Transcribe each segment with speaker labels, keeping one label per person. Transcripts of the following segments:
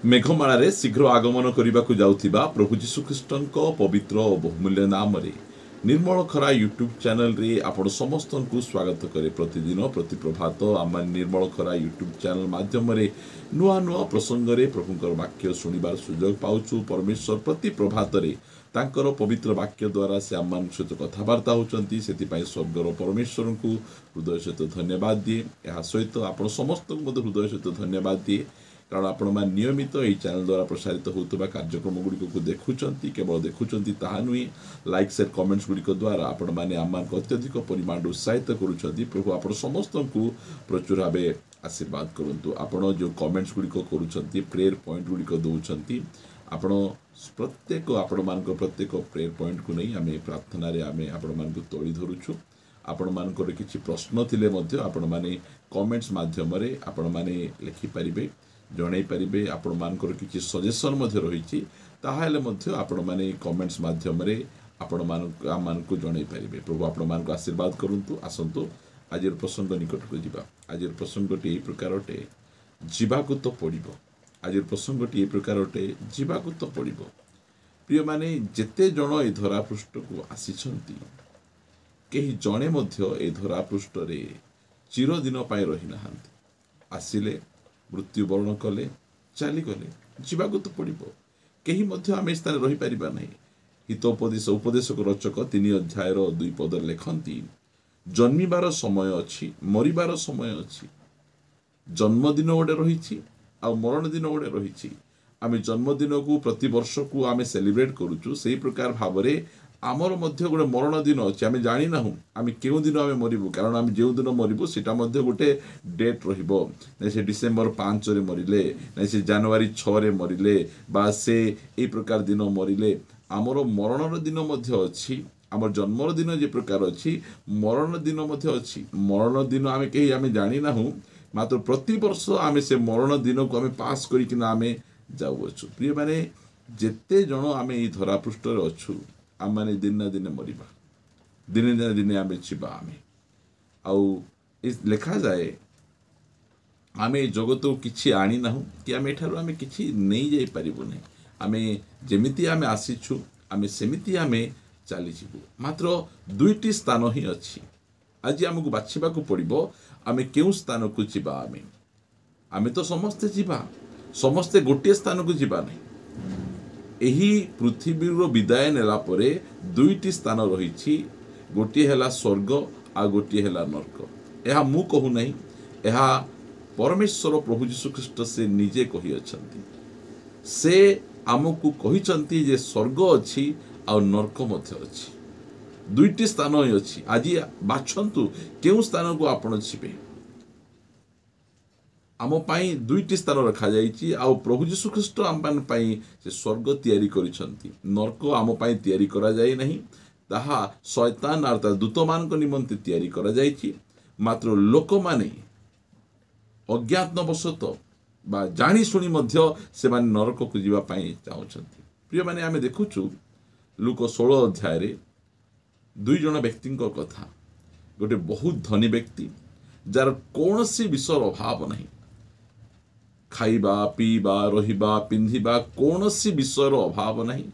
Speaker 1: मेघमाଳାରେ शीघ्र आगमन କରିବାକୁ ଯାଉଥିବା ପ୍ରଭୁ ଯୀଶୁଖ୍ରୀଷ୍ଟଙ୍କ ପବିତ୍ର ଓ ବହୁମୂଲ୍ୟ ନାମରେ ନିର୍ମଳ ଖରା ୟୁଟ୍ୟୁବ୍ ଚ୍ୟାନେଲରେ ଆପଣ ସମସ୍ତଙ୍କୁ ସ୍ୱାଗତ କରେ। ପ୍ରତିଦିନ ପ୍ରତି ପ୍ରଭାତ ଆମେ ନିର୍ମଳ ଖରା ୟୁଟ୍ୟୁବ୍ ଚ୍ୟାନେଲ ମାଧ୍ୟମରେ ନୂଆ ନୂଆ ପ୍ରସଙ୍ଗରେ ପ୍ରଭୁଙ୍କର ବାକ୍ୟ ଶୁଣିବାର ସୁଯୋଗ ପାଉଛୁ। ପରମେଶ୍ୱର ପ୍ରତି ପ୍ରଭାତରେ ତାଙ୍କର ପବିତ୍ର ବାକ୍ୟ ଦ୍ୱାରା ସେ ଆମମାନଙ୍କ ସହିତ କଥାବାର୍ତ୍ତା ହେଉଛନ୍ତି। ସେଥିପାଇଁ ସ୍ୱର୍ଗର ପରମେଶ୍ୱରଙ୍କୁ ହୃଦୟ ସହିତ ଧନ୍ୟବାଦ ଦିଏ। ଏହା ସହିତ ଆପଣ ସମସ୍ତଙ୍କୁ ମଧ୍ୟ ହୃଦୟ ସହିତ ଧନ୍ୟବାଦ ଦିଏ, କାରଣ ଆପଣମାନେ ନିୟମିତ ଏହି ଚ୍ୟାନେଲ ଦ୍ୱାରା ପ୍ରସାରିତ ହେଉଥିବା କାର୍ଯ୍ୟକ୍ରମ ଗୁଡ଼ିକୁ ଦେଖୁଛନ୍ତି। କେବଳ ଦେଖୁଛନ୍ତି ତାହା ନୁହେଁ, ଲାଇକ୍ ସେୟାର କମେଣ୍ଟସ୍ ଗୁଡ଼ିକ ଦ୍ୱାରା ଆପଣମାନେ ଆମମାନଙ୍କୁ ଅତ୍ୟଧିକ ପରିମାଣରେ ଉତ୍ସାହିତ କରୁଛନ୍ତି। ପ୍ରଭୁ ଆପଣ ସମସ୍ତଙ୍କୁ ପ୍ରଚୁର ଭାବେ ଆଶୀର୍ବାଦ କରନ୍ତୁ। ଆପଣ ଯେଉଁ କମେଣ୍ଟସ୍ ଗୁଡ଼ିକ କରୁଛନ୍ତି, ପ୍ରେୟର ପଏଣ୍ଟ ଗୁଡ଼ିକ ଦେଉଛନ୍ତି, ଆପଣ ଆପଣମାନଙ୍କ ପ୍ରତ୍ୟେକ ପ୍ରେୟର ପଏଣ୍ଟକୁ ନେଇ ଆମେ ପ୍ରାର୍ଥନାରେ ଆମେ ଆପଣମାନଙ୍କୁ ତୋଳି ଧରୁଛୁ। ଆପଣମାନଙ୍କର କିଛି ପ୍ରଶ୍ନ ଥିଲେ ମଧ୍ୟ ଆପଣମାନେ କମେଣ୍ଟସ୍ ମାଧ୍ୟମରେ ଆପଣମାନେ ଲେଖିପାରିବେ, ଜଣାଇ ପାରିବେ। ଆପଣମାନଙ୍କର କିଛି ସଜେସନ୍ ମଧ୍ୟ ରହିଛି, ତାହେଲେ ମଧ୍ୟ ଆପଣମାନେ କମେଣ୍ଟସ୍ ମାଧ୍ୟମରେ ଆମମାନଙ୍କୁ ଜଣାଇ ପାରିବେ। ପ୍ରଭୁ ଆପଣମାନଙ୍କୁ ଆଶୀର୍ବାଦ କରନ୍ତୁ। ଆସନ୍ତୁ ଆଜିର ପ୍ରସଙ୍ଗ ନିକଟକୁ ଯିବା। ଆଜିର ପ୍ରସଙ୍ଗଟି ଏହି ପ୍ରକାର ଅଟେ, ଯିବାକୁ ତ ପଡ଼ିବ। ଆଜିର ପ୍ରସଙ୍ଗଟି ଏହି ପ୍ରକାର ଅଟେ, ଯିବାକୁ ତ ପଡ଼ିବ। ପ୍ରିୟମାନେ, ଯେତେ ଜଣ ଏ ଧରାପୃଷ୍ଠକୁ ଆସିଛନ୍ତି, କେହି ଜଣେ ମଧ୍ୟ ଏ ଧରାପୃଷ୍ଠରେ ଚିରଦିନ ପାଇଁ ରହିନାହାନ୍ତି। ଆସିଲେ, ମୃତ୍ୟୁବରଣ କଲେ, ଚାଲିଗଲେ, ଯିବାକୁ ତ ପଡ଼ିବ। କେହି ମଧ୍ୟ ଆମେ ଏ ସ୍ଥାନରେ ରହିପାରିବା ନାହିଁ। ଉପଦେଶକ ରଚକ 3 ଅଧ୍ୟାୟର 2 ପଦରେ ଲେଖନ୍ତି, ଜନ୍ମିବାର ସମୟ ଅଛି, ମରିବାର ସମୟ ଅଛି। ଜନ୍ମଦିନ ଗୋଟେ ରହିଛି, ଆଉ ମରଣ ଦିନ ଗୋଟେ ରହିଛି। ଆମେ ଜନ୍ମଦିନକୁ ପ୍ରତିବର୍ଷକୁ ଆମେ ସେଲିବ୍ରେଟ୍ କରୁଛୁ, ସେହି ପ୍ରକାର ଭାବରେ ଆମର ମଧ୍ୟ ଗୋଟେ ମରଣ ଦିନ ଅଛି। ଆମେ ଜାଣିନାହୁଁ ଆମେ କେଉଁ ଦିନ ଆମେ ମରିବୁ, କାରଣ ଆମେ ଯେଉଁ ଦିନ ମରିବୁ ସେଇଟା ମଧ୍ୟ ଗୋଟେ ଡେଟ୍ ରହିବ। ନାଇଁ ସେ ଡିସେମ୍ବର 5ରେ ମରିଲେ, ନାଇଁ ସେ ଜାନୁଆରୀ 6ରେ ମରିଲେ, ବା ସେ ଏଇ ପ୍ରକାର ଦିନ ମରିଲେ। ଆମର ମରଣର ଦିନ ମଧ୍ୟ ଅଛି। ଆମର ଜନ୍ମର ଦିନ ଯେ ପ୍ରକାର ଅଛି, ମରଣ ଦିନ ମଧ୍ୟ ଅଛି। ମରଣ ଦିନ ଆମେ ଜାଣିନାହୁଁ, ମାତ୍ର ପ୍ରତିବର୍ଷ ଆମେ ସେ ମରଣ ଦିନକୁ ଆମେ ପାସ୍ କରିକିନା ଆମେ ଯାଉଅଛୁ। ପ୍ରିୟମାନେ, ଯେତେ ଜଣ ଆମେ ଏଇ ଧରାପୃଷ୍ଠରେ ଅଛୁ, ଆମମାନେ ଦିନେ ନା ଦିନେ ମରିବା, ଦିନେ ନା ଦିନେ ଆମେ ଯିବା। ଆଉ ଲେଖାଯାଏ, ଆମେ ଏ ଜଗତକୁ କିଛି ଆଣିନାହୁଁ କି ଆମେ ଏଠାରୁ ଆମେ କିଛି ନେଇଯାଇପାରିବୁ ନାହିଁ। ଆମେ ଯେମିତି ଆମେ ଆସିଛୁ, ଆମେ ସେମିତି ଆମେ ଚାଲିଯିବୁ। ମାତ୍ର 2ଟି ସ୍ଥାନ ହିଁ ଅଛି। ଆଜି ଆମକୁ ବାଛିବାକୁ ପଡ଼ିବ, ଆମେ କେଉଁ ସ୍ଥାନକୁ ଯିବା। ଆମେ ତ ସମସ୍ତେ ଯିବା, ସମସ୍ତେ ଗୋଟିଏ ସ୍ଥାନକୁ ଯିବା ନାହିଁ। ଏହି ପୃଥିବୀର ବିଦାୟ ନେଲା ପରେ 2ଟି ସ୍ଥାନ ରହିଛି। ଗୋଟିଏ ହେଲା ସ୍ୱର୍ଗ, ଆଉ ଗୋଟିଏ ହେଲା ନର୍କ। ଏହା ମୁଁ କହୁନାହିଁ, ଏହା ପରମେଶ୍ୱର ପ୍ରଭୁ ଯୀଶୁଖ୍ରୀଷ୍ଟ ସେ ନିଜେ କହିଅଛନ୍ତି। ସେ ଆମକୁ କହିଛନ୍ତି ଯେ ସ୍ୱର୍ଗ ଅଛି ଆଉ ନର୍କ ମଧ୍ୟ ଅଛି। 2ଟି ସ୍ଥାନ ହିଁ ଅଛି। ଆଜି ବାଛନ୍ତୁ କେଉଁ ସ୍ଥାନକୁ ଆପଣ ଯିବେ। ଆମ ପାଇଁ 2ଟି ସ୍ଥାନ ରଖାଯାଇଛି, ଆଉ ପ୍ରଭୁ ଯୀଶୁଖ୍ରୀଷ୍ଟ ଆମମାନଙ୍କ ପାଇଁ ସେ ସ୍ୱର୍ଗ ତିଆରି କରିଛନ୍ତି। ନର୍କ ଆମ ପାଇଁ ତିଆରି କରାଯାଇ ନାହିଁ, ତାହା ଶୟତାନ ଆଉ ତା ଦୂତମାନଙ୍କ ନିମନ୍ତେ ତିଆରି କରାଯାଇଛି। ମାତ୍ର ଲୋକମାନେ ଅଜ୍ଞାତବଶତଃ ବା ଜାଣିଶୁଣି ମଧ୍ୟ ସେମାନେ ନରକକୁ ଯିବା ପାଇଁ ଚାହୁଁଛନ୍ତି। ପ୍ରିୟମାନେ, ଆମେ ଦେଖୁଛୁ ଲୁକ 16 ଅଧ୍ୟାୟରେ 2 ଜଣ ବ୍ୟକ୍ତିଙ୍କ କଥା। ଗୋଟେ ବହୁତ ଧନୀ ବ୍ୟକ୍ତି, ଯାହାର କୌଣସି ବିଷୟର ଅଭାବ ନାହିଁ। ଖାଇବା, ପିଇବା, ରହିବା, ପିନ୍ଧିବା, କୌଣସି ବିଷୟର ଅଭାବ ନାହିଁ।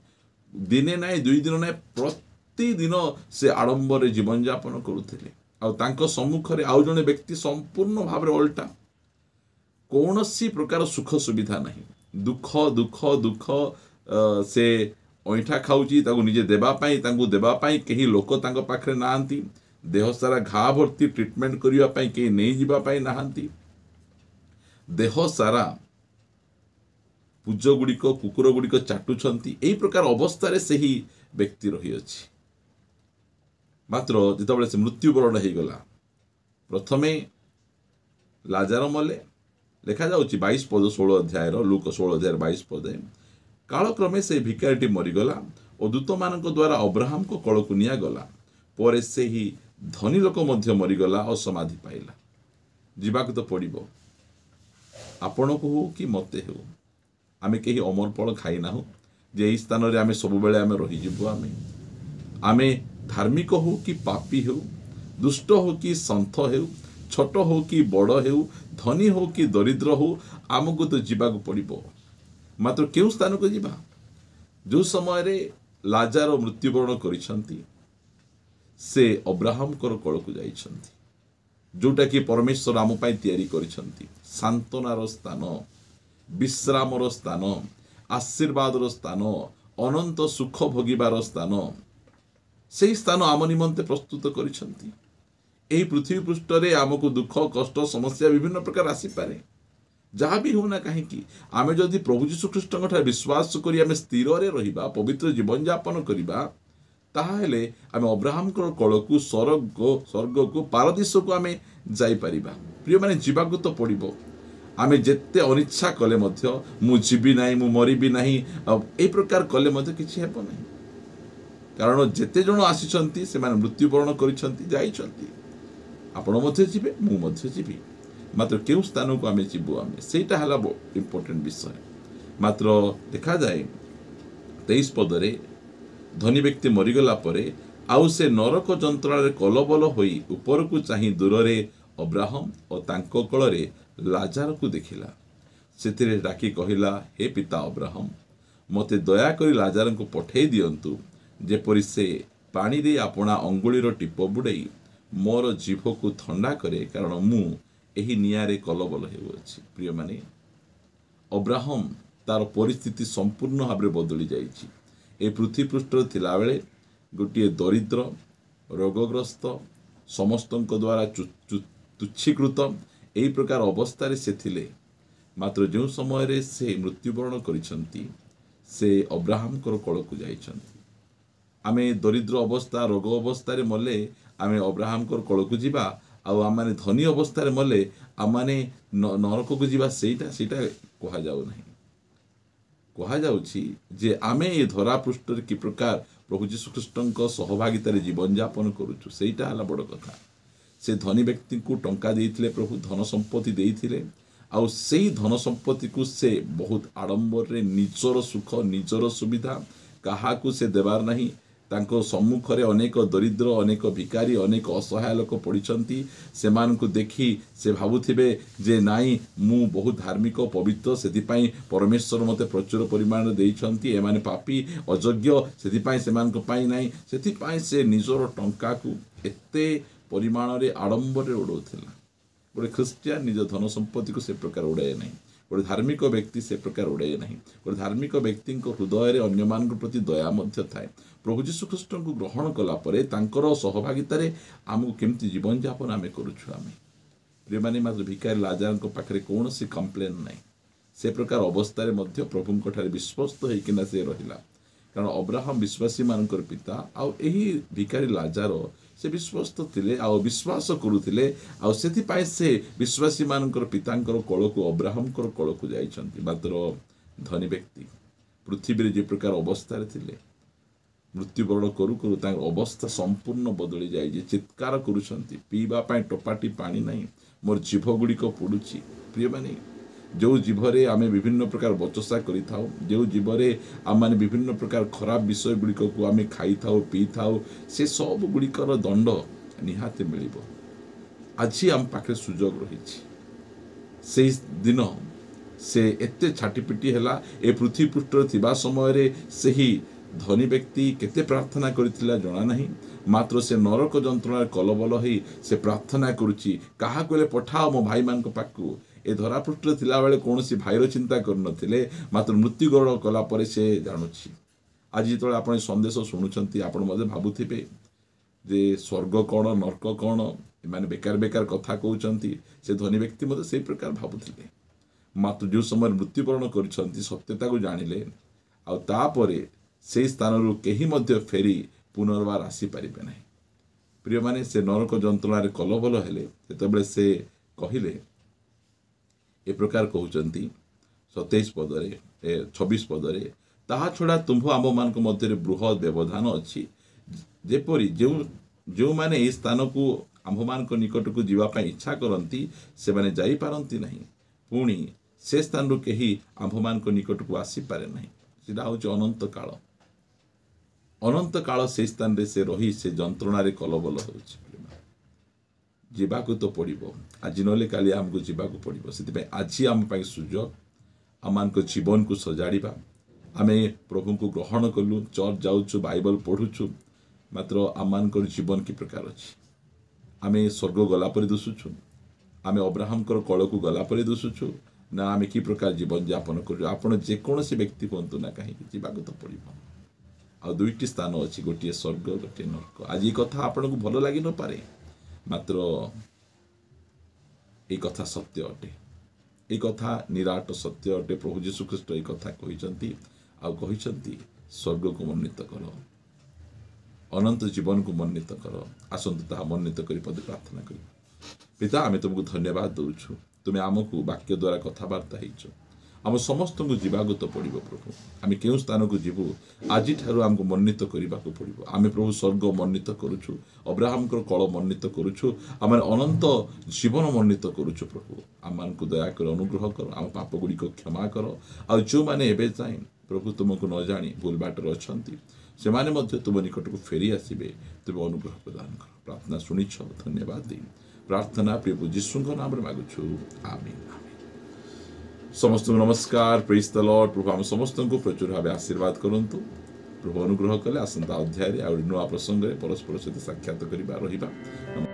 Speaker 1: ଦିନେ ନାହିଁ, 2 ଦିନ ନାହିଁ, ପ୍ରତିଦିନ ସେ ଆଡ଼ମ୍ବରରେ ଜୀବନଯାପନ କରୁଥିଲେ। ଆଉ ତାଙ୍କ ସମ୍ମୁଖରେ ଆଉ ଜଣେ ବ୍ୟକ୍ତି ସମ୍ପୂର୍ଣ୍ଣ ଭାବରେ ଓଲଟା। କୌଣସି ପ୍ରକାର ସୁଖ ସୁବିଧା ନାହିଁ। ଦୁଃଖ ସେ ଅଇଁଠା ଖାଉଛି, ତାଙ୍କୁ ନିଜେ ତାଙ୍କୁ ଦେବା ପାଇଁ କେହି ଲୋକ ତାଙ୍କ ପାଖରେ ନାହାନ୍ତି। ଦେହ ସାରା ଘା ଭର୍ତ୍ତି, ଟ୍ରିଟମେଣ୍ଟ କରିବା ପାଇଁ କେହି ନେଇଯିବା ପାଇଁ ନାହାନ୍ତି। ଦେହ ସାରା ପୁଜ ଗୁଡ଼ିକ, କୁକୁର ଗୁଡ଼ିକ ଚାଟୁଛନ୍ତି। ଏହି ପ୍ରକାର ଅବସ୍ଥାରେ ସେହି ବ୍ୟକ୍ତି ରହିଅଛି। ମାତ୍ର ଯେତେବେଳେ ସେ ମୃତ୍ୟୁବରଣ ହେଇଗଲା, ପ୍ରଥମେ ଲାଜାର ମଲେ। ଲେଖାଯାଉଛି 22 ପଦ 16 ଅଧ୍ୟାୟର, ଲୁକ 16 ଅଧ୍ୟାୟର 22 ପଦେ, କାଳକ୍ରମେ ସେହି ଭିକାରୀଟି ମରିଗଲା ଓ ଦୂତମାନଙ୍କ ଦ୍ୱାରା ଅବ୍ରାହମଙ୍କ କୋଳକୁ ନିଆଗଲା। ପରେ ସେହି ଧନୀ ଲୋକ ମଧ୍ୟ ମରିଗଲା ଓ ସମାଧି ପାଇଲା। ଯିବାକୁ ତ ପଡ଼ିବ, ଆପଣଙ୍କୁ ହେଉ କି ମୋତେ ହେଉ। ଆମେ କେହି ଅମର ଫଳ ଖାଇନାହୁଁ ଯେ ଏହି ସ୍ଥାନରେ ଆମେ ସବୁବେଳେ ଆମେ ରହିଯିବୁ। ଆମେ ଧାର୍ମିକ ହେଉ କି ପାପୀ ହେଉ, ଦୁଷ୍ଟ ହେଉ କି ସନ୍ଥ ହେଉ, ଛୋଟ ହେଉ କି ବଡ଼ ହେଉ, ଧନୀ ହେଉ କି ଦରିଦ୍ର ହେଉ, ଆମକୁ ତ ଯିବାକୁ ପଡ଼ିବ। मात्र केउं स्थान को जीवा जो समय रे लाजार मृत्युवरण करिसंती से अब्राहम कर कोल को जाइछंती जोटा कि परमेश्वर आम पाई तैयारी करिसंती सांत्वनार स्थान विश्रामर स्थान आशीर्वादर स्थान अनंत सुख भोगिबार स्थान से स्थान आम निमंते प्रस्तुत करिसंती एही पृथ्वी पृष्ठ रे आमको दुख कष्ट समस्या विभिन्न प्रकार आसी पारे जहाँ भी होना कहीं आमे जदि प्रभु यीशु ख्रीष्ट विश्वास करी आमे स्थिर रे रहिबा पवित्र जीवन यापन करिबा ताहाले आमे अब्राहम कोल को स्वर्ग को पारदीस को आमे जाई परिबा प्रिय माने जीवाकू तो पड़िबो आमे जेते अनिच्छा कले मध्य मु जीवी नाही मु मरिबी नाही ए प्रकार कले मध्य किछि हेबो नाही कारण जेते जण आसीचंती से माने मृत्युवरण करिसंती जाइचंती आपण मध्य जीवे मु मध्य जीवी मात्र केउ स्थान को आमे जीवु आमे सेटा हला इंपोर्टेंट विषय मात्र देखा जाए 23 पद रे धनी व्यक्ति मरीगला परे आउ से नरक जंत्रारे कलबल होई ऊपर को चाही दूर रे अब्राहम और तांको कोल रे लाजार को देखिला सेतिरे डाकी कहिला हे पिता अब्राहम मते दया करी लाजार को पठेई दियंतु जेपरि से पानी रे आपणा अंगुलीर टीप बुड़ाई मोर जीभ को ठंडा करे कारण मु एही नियारे कलबल हेउछि प्रिय माने अब्राहम तार परिस्थिति संपूर्ण भाव में बदली जाइछि ए पृथ्वी पृष्ठ थिला बेले गोटे दरिद्र रोगग्रस्त समस्तों द्वारा तुच्छीकृत एही प्रकार अवस्था से थिले मात्र जो समय रे से मृत्युवरण करिसंती से अब्राहम कोल को जाइछंती आमे दरिद्र अवस्था रोग अवस्था रे मले आमे अब्राहम कोल को जीवा आउ आम माने धनी अवस्था रे मले आम माने नरक को जीवा सेटा सेटा कहा जाउ नहीं कहा जाउछि जे आमे ए धरा पृष्ठ रे कि प्रकार प्रभु यीशु ख्रीष्टଙ୍କ सहभागितारे जीवन यापन करूछु सेटा हला बड़ कथा से धनी व्यक्ति को टंका देइथिले प्रभु धन संपत्ति देइथिले आउ सेही धन संपत्ति को से बहुत आडंबर रे निजर सुख निजर सुविधा काहा को से देवार नहीं तांको सम्मुख रे अनेक दरिद्र अनेक भिकारी अनेक असहाय लोक पड़िछंती सेमान को देखी से भाबुथिबे जे नाई मु बहुत धार्मिक पवित्र सेति पई परमेश्वर मते प्रचुर परिमाण देइछंती एमाने पापी अयोग्य सेति पई सेमान को पई नाही सेति पई से निजर टंका को एते परिमाण रे आडंबर रे उडौथिला गोटे ख्रिस्टियान निज धन संपत्ति को से प्रकार उड़ाए नहीं गोटे धार्मिक व्यक्ति से प्रकार उड़ाए नहीं गोटे धार्मिक व्यक्ति हृदय रे अन्य मान प्रति दया मध्य थाए प्रभु यीशु ख्रीष्ट को ग्रहण कला परे तांकर सहभागितारे आमको केमती जीवन यापन आमे करूछु आमे प्रिय माने मात्र भिकारी लाजार को पाखरे कोनोसी कंप्लेन नहीं से प्रकार अवस्था रे मध्य प्रभु को ठारे विश्वस्त होइकिना से रहिला कारण अब्राहम विश्वासी मानकर पिता आउ एही भिकारी लाजार से विश्वस्त थिले आउ विश्वास करुथिले आउ सेति पाए से विश्वासी मानकर पितांकर कोल को अब्राहम कर कोल को जाइछंती मात्र धनी व्यक्ति पृथ्वी रे जे प्रकार अवस्था रे थिले मृत्युवरण करू करू तांकर अवस्था संपूर्ण बदली जाय जे चित्कार करूछंती पीबा पाए टोपाटी पानी नहीं मोर जीभ गुड़िक पुडुची प्रिय माने जो जीभरे आमे विभिन्न प्रकार बचसा करि थाउ जो जीभरे आम माने विभिन्न प्रकार खराब विषय गुड़िक को आमे खाई थाउ पी थाउ से सब गुड़िकर दंड निहाते मिलिबो आज आम पाखे सुजोग रहिछि से दिन से एते छाटीपिटी हैला ए पृथ्वी पृष्ठ थिबा समय रे सेही धनी व्यक्ति केते प्रार्थना करिथिला जणा नहीं मात्र से नरक जंत्रणा कलबल होई से प्रार्थना करुची काहा कोले पठाओ मो भाई मान को पाकू ए धरा पृष्ठ थिला बेले कोनोसी भाईर चिंता कर नथिले मात्र मृत्युगरण कला परे से जानुची आज जेतले आपण संदेश सुनुचंती आपण मध्ये भाबुथिबे जे स्वर्ग कोण नरक कोण माने बेकार बेकार कथा कहउचंती से धनी व्यक्ति मध्ये से प्रकार भाबुथिले मात्र जो समय मृत्युवरण करिसंती सत्यता को जानिले आ तापरे से स्थान रु केही मध्य फेरी पुनर्बार आसी परिबे नहीं प्रिय माने से नरक जंत्रणा रे कलबल हेले सेतबेले से कहिले ए प्रकार कहउचंती 27 पद रे 26 पद रे ताहा छडा तुम्भ आम मान को मध्य रे बृहत व्यवधान अछि जेपरि जो माने ए स्थान को आम मान को निकट को जीवा पई इच्छा करंती से माने जाई पारंती नहीं पुणी से स्थान रु केही आम मान को निकट को आसी पारे नहीं सिदा होच अनंत काल से स्थान रे से रही से जंत्रणा रे कलबल होउछि जीवाकू तो पड़िबो आज नले काली हमको जीवाकू पड़िबो सेति आज आम पाई सुजोग आम जीवन को सजाड़ा आमे प्रभु को ग्रहण कलु चर्च जाऊँ बाइबल पढ़ुचु मात्र आम जीवन कि प्रकार अच्छी आमे स्वर्ग गलापर दिशुचु आमे अब्राहम कल को गलापर दिशुचु ना आमे कि प्रकार जीवन यापन कर आपण जेकोसी व्यक्ति कहतु ना कहीं जावाक तो पड़ो आ दुईटी स्थान अच्छी गोटे स्वर्ग गोटे नरक आज ये कथा आपन को भल लगी न पारे मात्र ये कथा सत्य अटे ये कथा निराट सत्य अटे प्रभु जीशु ख्रीष्ट ये कथा कहते स्वर्ग को मन्वित कर अनंत जीवन को मन्वित कर आसतु ताहा मन्वित कर पद प्रार्थना कर पिता आमे तुमको धन्यवाद दौछु तुम्हें आमको वाक्य द्वारा कथबार्ता हो आम समस्त को जीवाक तो पड़ो प्रभु आम क्यों स्थान को जीवु आज आमको मन्वित करने को पड़ो आम प्रभु स्वर्ग मन्वित करुचु अब्राहम कल मन्वित करुचु आम अनंत जीवन मन्वित करुचु प्रभु आम को दयाकर अनुग्रह कर आम पाप गुड़िक क्षमा कर आ जो मैंने एवं जाए प्रभु तुमको न जानी भूल बाटर अच्छा से माने तुम निकट को फेरी आसबे तुम अनुग्रह प्रदान कर प्रार्थना शुणिछ धन्यवाद दी प्रार्थना प्रभु जीशु नाम मागुछु आमीन समस्त नमस्कार प्रेज द लॉर्ड प्रभु आम समस्त को प्रचुर भाव आशीर्वाद करंतु प्रभु अनुग्रह कले आसंता अध्याय आ नुआ प्रसंग परस्पर सहित साक्षात करवा रहिबा।